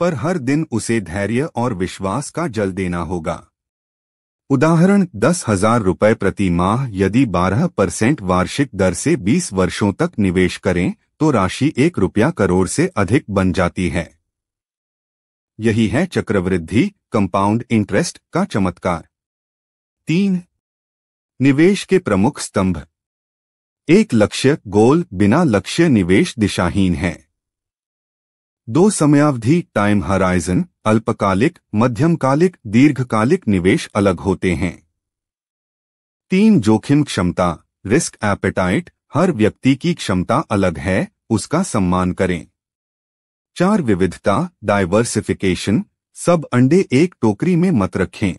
पर हर दिन उसे धैर्य और विश्वास का जल देना होगा। उदाहरण 10,000 रुपये प्रति माह यदि 12% वार्षिक दर से 20 वर्षों तक निवेश करें तो राशि 1 रुपया करोड़ से अधिक बन जाती है। यही है चक्रवृद्धि कंपाउंड इंटरेस्ट का चमत्कार। 3. निवेश के प्रमुख स्तंभ। 1. लक्ष्य गोल। बिना लक्ष्य निवेश दिशाहीन है। 2. समयावधि टाइम हराइजन। अल्पकालिक, मध्यमकालिक, दीर्घकालिक निवेश अलग होते हैं। 3. जोखिम क्षमता रिस्क एपेटाइट। हर व्यक्ति की क्षमता अलग है, उसका सम्मान करें। 4. विविधता डाइवर्सिफिकेशन। सब अंडे एक टोकरी में मत रखें।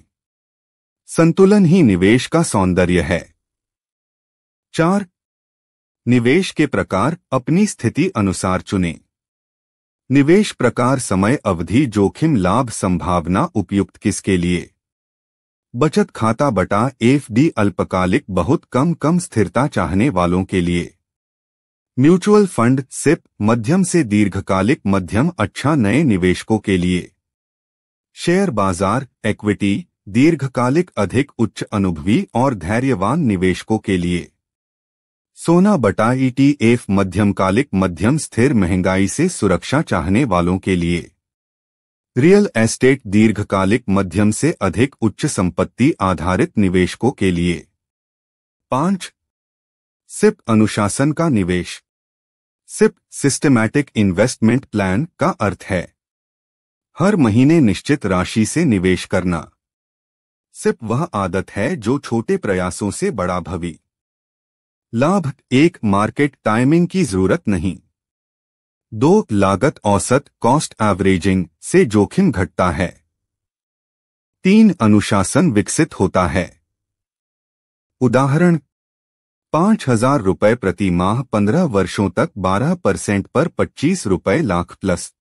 संतुलन ही निवेश का सौंदर्य है। 4. निवेश के प्रकार अपनी स्थिति अनुसार चुनें। निवेश प्रकार समय अवधि जोखिम लाभ संभावना उपयुक्त किसके लिए। बचत खाता बटा एफडी अल्पकालिक बहुत कम स्थिरता चाहने वालों के लिए। म्यूचुअल फंड सिप मध्यम से दीर्घकालिक मध्यम अच्छा नए निवेशकों के लिए। शेयर बाजार इक्विटी दीर्घकालिक अधिक उच्च अनुभवी और धैर्यवान निवेशकों के लिए। सोना बटा ईटीएफ मध्यमकालिक मध्यम स्थिर महंगाई से सुरक्षा चाहने वालों के लिए। रियल एस्टेट दीर्घकालिक मध्यम से अधिक उच्च संपत्ति आधारित निवेशकों के लिए। 5. सिप अनुशासन का निवेश। सिप सिस्टमैटिक इन्वेस्टमेंट प्लान का अर्थ है हर महीने निश्चित राशि से निवेश करना। सिप वह आदत है जो छोटे प्रयासों से बड़ा भवी लाभ। 1. मार्केट टाइमिंग की जरूरत नहीं। 2. लागत औसत कॉस्ट एवरेजिंग से जोखिम घटता है। 3. अनुशासन विकसित होता है। उदाहरण 5,000 रुपये प्रति माह 15 वर्षों तक 12% पर 25 रुपये लाख प्लस।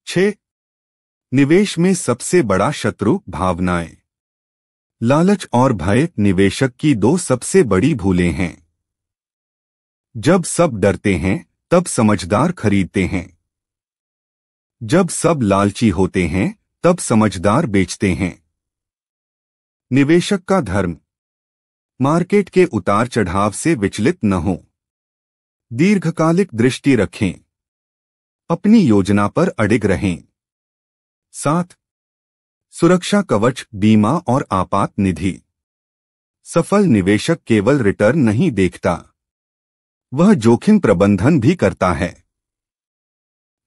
6. निवेश में सबसे बड़ा शत्रु भावनाएं। लालच और भय निवेशक की 2 सबसे बड़ी भूलें हैं। जब सब डरते हैं तब समझदार खरीदते हैं। जब सब लालची होते हैं तब समझदार बेचते हैं। निवेशक का धर्म मार्केट के उतार चढ़ाव से विचलित न हो। दीर्घकालिक दृष्टि रखें। अपनी योजना पर अडिग रहें। 7. सुरक्षा कवच बीमा और आपात निधि। सफल निवेशक केवल रिटर्न नहीं देखता, वह जोखिम प्रबंधन भी करता है।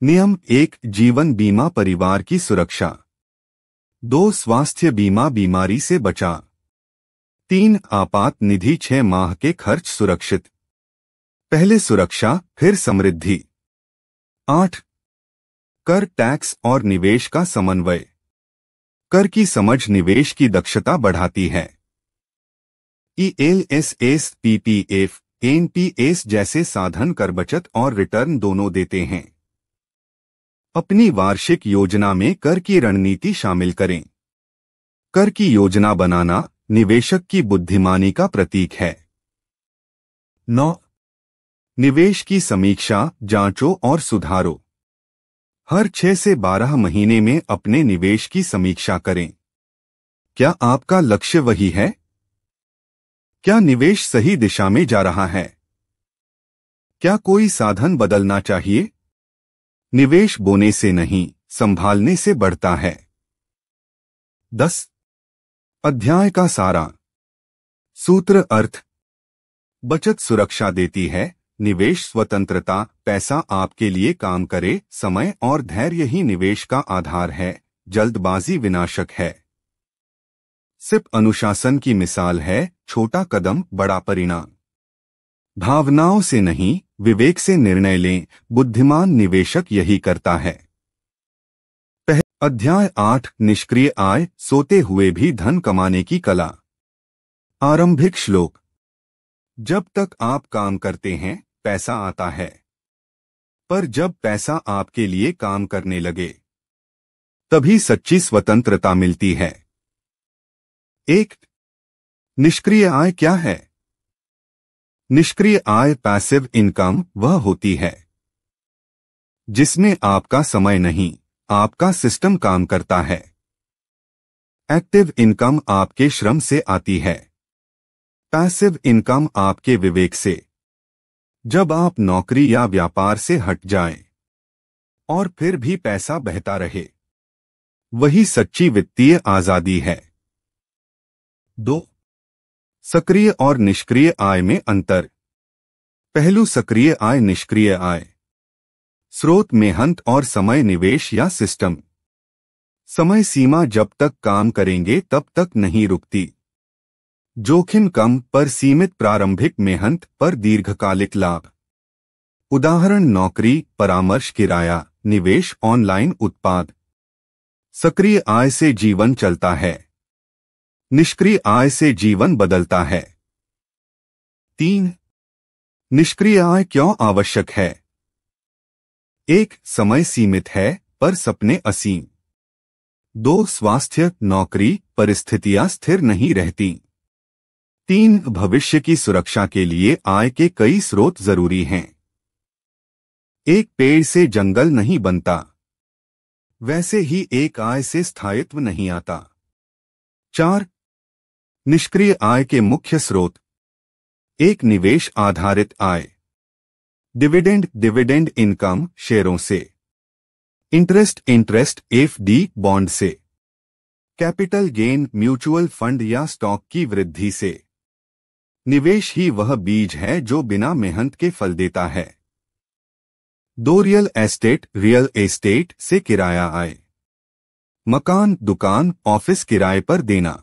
नियम 1. जीवन बीमा परिवार की सुरक्षा। 2. स्वास्थ्य बीमा बीमारी से बचा। 3. आपात निधि 6 माह के खर्च सुरक्षित। पहले सुरक्षा फिर समृद्धि। 8. कर टैक्स और निवेश का समन्वय। कर की समझ निवेश की दक्षता बढ़ाती है। ईएलएसएस पीपीएफ एनपीएस जैसे साधन कर बचत और रिटर्न दोनों देते हैं। अपनी वार्षिक योजना में कर की रणनीति शामिल करें। कर की योजना बनाना निवेशक की बुद्धिमानी का प्रतीक है। 9. निवेश की समीक्षा जांचो और सुधारो। हर 6 से 12 महीने में अपने निवेश की समीक्षा करें। क्या आपका लक्ष्य वही है? क्या निवेश सही दिशा में जा रहा है? क्या कोई साधन बदलना चाहिए? निवेश बोने से नहीं, संभालने से बढ़ता है। 10. अध्याय का सारा सूत्र अर्थ। बचत सुरक्षा देती है, निवेश स्वतंत्रता, पैसा आपके लिए काम करे, समय और धैर्य ही निवेश का आधार है, जल्दबाजी विनाशक है। सिप अनुशासन की मिसाल है, छोटा कदम बड़ा परिणाम। भावनाओं से नहीं, विवेक से निर्णय लें, बुद्धिमान निवेशक यही करता है। अध्याय 8 निष्क्रिय आय, सोते हुए भी धन कमाने की कला। आरंभिक श्लोक। जब तक आप काम करते हैं पैसा आता है, पर जब पैसा आपके लिए काम करने लगे तभी सच्ची स्वतंत्रता मिलती है। 1. निष्क्रिय आय क्या है? निष्क्रिय आय पैसिव इनकम वह होती है जिसमें आपका समय नहीं, आपका सिस्टम काम करता है। एक्टिव इनकम आपके श्रम से आती है, पैसिव इनकम आपके विवेक से। जब आप नौकरी या व्यापार से हट जाएं और फिर भी पैसा बहता रहे, वही सच्ची वित्तीय आजादी है। 2. सक्रिय और निष्क्रिय आय में अंतर। पहलू सक्रिय आय, निष्क्रिय आय। स्रोत मेहनत और समय निवेश या सिस्टम। समय सीमा, जब तक काम करेंगे तब तक नहीं रुकती। जोखिम कम पर सीमित, प्रारंभिक मेहनत पर दीर्घकालिक लाभ। उदाहरण नौकरी, परामर्श, किराया, निवेश, ऑनलाइन उत्पाद। सक्रिय आय से जीवन चलता है, निष्क्रिय आय से जीवन बदलता है। 3. निष्क्रिय आय क्यों आवश्यक है? 1. समय सीमित है पर सपने असीम। 2. स्वास्थ्य, नौकरी, परिस्थितियां स्थिर नहीं रहती। 3. भविष्य की सुरक्षा के लिए आय के कई स्रोत जरूरी हैं। एक पेड़ से जंगल नहीं बनता, वैसे ही एक आय से स्थायित्व नहीं आता। 4. निष्क्रिय आय के मुख्य स्रोत। 1. निवेश आधारित आय, डिविडेंड इनकम, शेयरों से। इंटरेस्ट एफडी, बॉन्ड से। कैपिटल गेन, म्यूचुअल फंड या स्टॉक की वृद्धि से। निवेश ही वह बीज है जो बिना मेहनत के फल देता है। 2. रियल एस्टेट से किराया आय, मकान, दुकान, ऑफिस किराए पर देना।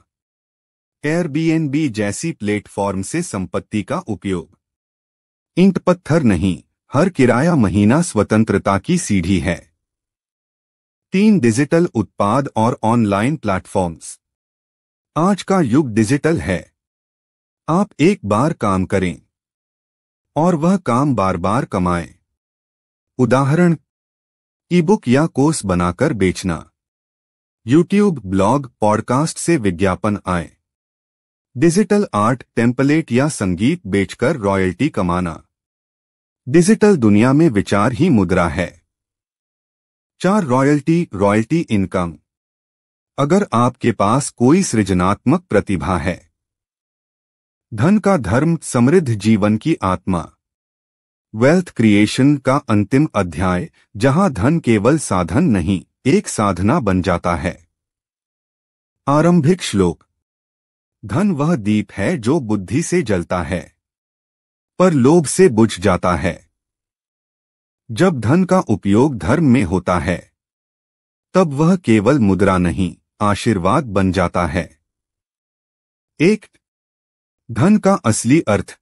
एयरबीएनबी जैसी प्लेटफॉर्म से संपत्ति का उपयोग। ईंट पत्थर नहीं, हर किराया महीना स्वतंत्रता की सीढ़ी है। 3. डिजिटल उत्पाद और ऑनलाइन प्लेटफॉर्म्स। आज का युग डिजिटल है। आप एक बार काम करें और वह काम बार बार कमाएं। उदाहरण ई-बुक या कोर्स बनाकर बेचना। यूट्यूब, ब्लॉग, पॉडकास्ट से विज्ञापन आए। डिजिटल आर्ट, टेम्पलेट या संगीत बेचकर रॉयल्टी कमाना। डिजिटल दुनिया में विचार ही मुद्रा है। 4. Royalty income. अगर आपके पास कोई सृजनात्मक प्रतिभा है। धन का धर्म, समृद्ध जीवन की आत्मा। वेल्थ क्रिएशन का अंतिम अध्याय, जहां धन केवल साधन नहीं, एक साधना बन जाता है। आरंभिक श्लोक। धन वह दीप है जो बुद्धि से जलता है पर लोभ से बुझ जाता है। जब धन का उपयोग धर्म में होता है, तब वह केवल मुद्रा नहीं, आशीर्वाद बन जाता है। 1. धन का असली अर्थ।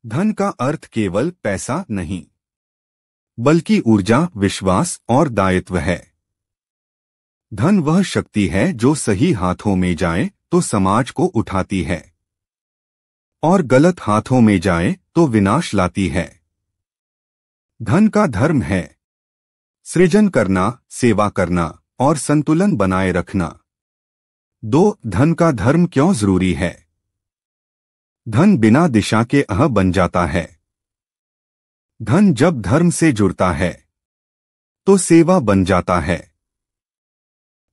धन का अर्थ केवल पैसा नहीं, बल्कि ऊर्जा, विश्वास और दायित्व है। धन वह शक्ति है जो सही हाथों में जाए तो समाज को उठाती है और गलत हाथों में जाए तो विनाश लाती है। धन का धर्म है सृजन करना, सेवा करना और संतुलन बनाए रखना। 2. धन का धर्म क्यों जरूरी है? धन बिना दिशा के अह बन जाता है। धन जब धर्म से जुड़ता है तो सेवा बन जाता है।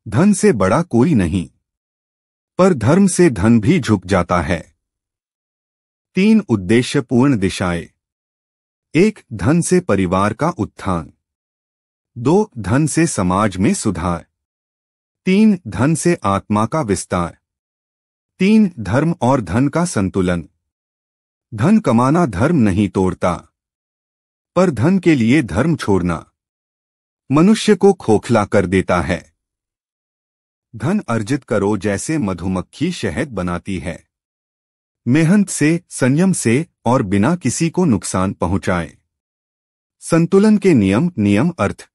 धन से बड़ा कोई नहीं, पर धर्म से धन भी झुक जाता है। 3. उद्देश्यपूर्ण दिशाएं। 1. धन से परिवार का उत्थान। 2. धन से समाज में सुधार। 3. धन से आत्मा का विस्तार। 3. धर्म और धन का संतुलन। धन कमाना धर्म नहीं तोड़ता, पर धन के लिए धर्म छोड़ना मनुष्य को खोखला कर देता है। धन अर्जित करो जैसे मधुमक्खी शहद बनाती है, मेहनत से, संयम से और बिना किसी को नुकसान पहुंचाए। संतुलन के नियम अर्थ।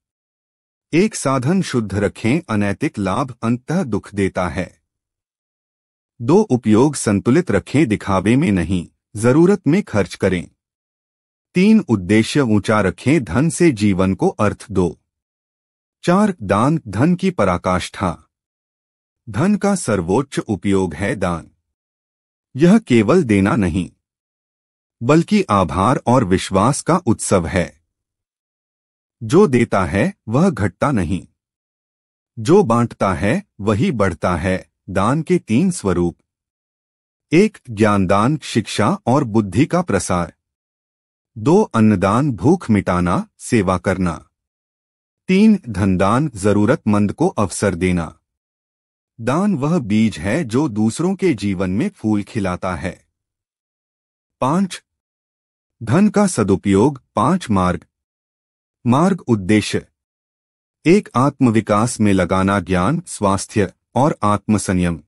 1. साधन शुद्ध रखें, अनैतिक लाभ अंततः दुख देता है। 2. उपयोग संतुलित रखें, दिखावे में नहीं, जरूरत में खर्च करें। 3. उद्देश्य ऊंचा रखें, धन से जीवन को अर्थ दो। 4. दान, धन की पराकाष्ठा। धन का सर्वोच्च उपयोग है दान। यह केवल देना नहीं, बल्कि आभार और विश्वास का उत्सव है। जो देता है वह घटता नहीं, जो बांटता है वही बढ़ता है। दान के 3 स्वरूप। 1 ज्ञानदान, शिक्षा और बुद्धि का प्रसार। 2 अन्नदान, भूख मिटाना, सेवा करना। 3 धनदान, जरूरतमंद को अवसर देना। दान वह बीज है जो दूसरों के जीवन में फूल खिलाता है। 5 धन का सदुपयोग। 5 मार्ग उद्देश्य। 1 आत्मविकास में लगाना, ज्ञान, स्वास्थ्य और आत्मसंयम।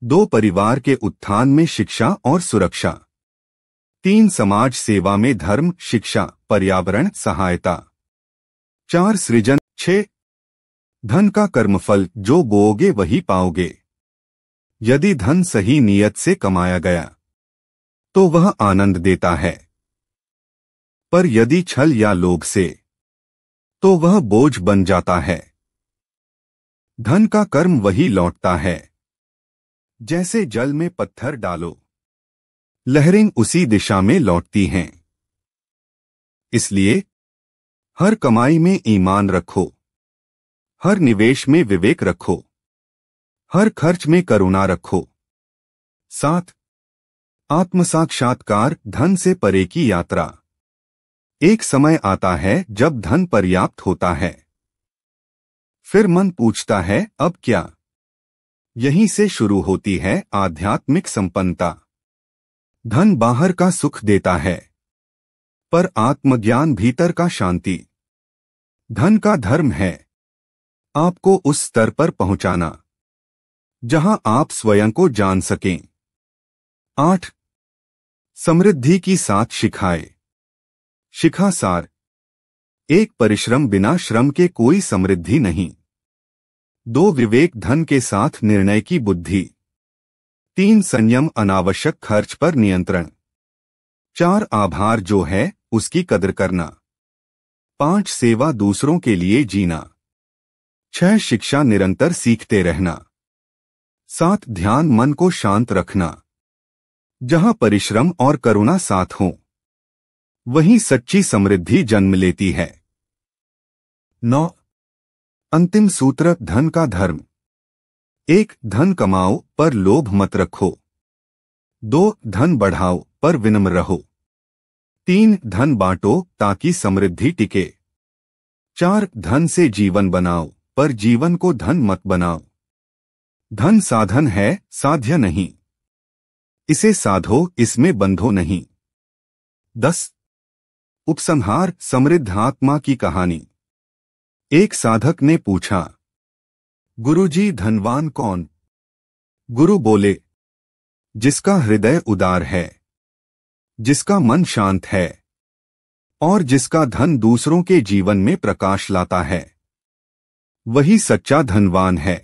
2 परिवार के उत्थान में, शिक्षा और सुरक्षा। 3 समाज सेवा में, धर्म, शिक्षा, पर्यावरण, सहायता। 4 सृजन। 6 धन का कर्मफल, जो बोओगे वही पाओगे। यदि धन सही नियत से कमाया गया तो वह आनंद देता है, पर यदि छल या लोभ से तो वह बोझ बन जाता है। धन का कर्म वही लौटता है। जैसे जल में पत्थर डालो, लहरें उसी दिशा में लौटती हैं। इसलिए हर कमाई में ईमान रखो, हर निवेश में विवेक रखो, हर खर्च में करुणा रखो। 7 आत्मसाक्षात्कार, धन से परे की यात्रा। एक समय आता है जब धन पर्याप्त होता है, फिर मन पूछता है अब क्या। यहीं से शुरू होती है आध्यात्मिक संपन्नता। धन बाहर का सुख देता है, पर आत्मज्ञान भीतर का शांति। धन का धर्म है आपको उस स्तर पर पहुंचाना जहां आप स्वयं को जान सकें। 8 समृद्धि की 7 शिखाएं। शिखा सार। 1 परिश्रम, बिना श्रम के कोई समृद्धि नहीं। 2 विवेक, धन के साथ निर्णय की बुद्धि। 3 संयम, अनावश्यक खर्च पर नियंत्रण। 4 आभार, जो है उसकी कदर करना। 5 सेवा, दूसरों के लिए जीना। 6 शिक्षा, निरंतर सीखते रहना। 7 ध्यान, मन को शांत रखना। जहां परिश्रम और करुणा साथ हों, वहीं सच्ची समृद्धि जन्म लेती है। 9 अंतिम सूत्र, धन का धर्म। 1 धन कमाओ पर लोभ मत रखो। 2 धन बढ़ाओ पर विनम्र रहो। 3 धन बांटो ताकि समृद्धि टिके। 4 धन से जीवन बनाओ पर जीवन को धन मत बनाओ। धन साधन है, साध्य नहीं। इसे साधो, इसमें बंधो नहीं। 10 उपसंहार, समृद्ध आत्मा की कहानी। एक साधक ने पूछा, गुरुजी धनवान कौन? गुरु बोले, जिसका हृदय उदार है, जिसका मन शांत है और जिसका धन दूसरों के जीवन में प्रकाश लाता है, वही सच्चा धनवान है।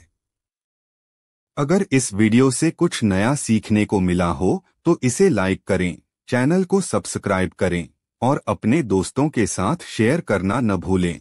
अगर इस वीडियो से कुछ नया सीखने को मिला हो तो इसे लाइक करें, चैनल को सब्सक्राइब करें और अपने दोस्तों के साथ शेयर करना न भूलें।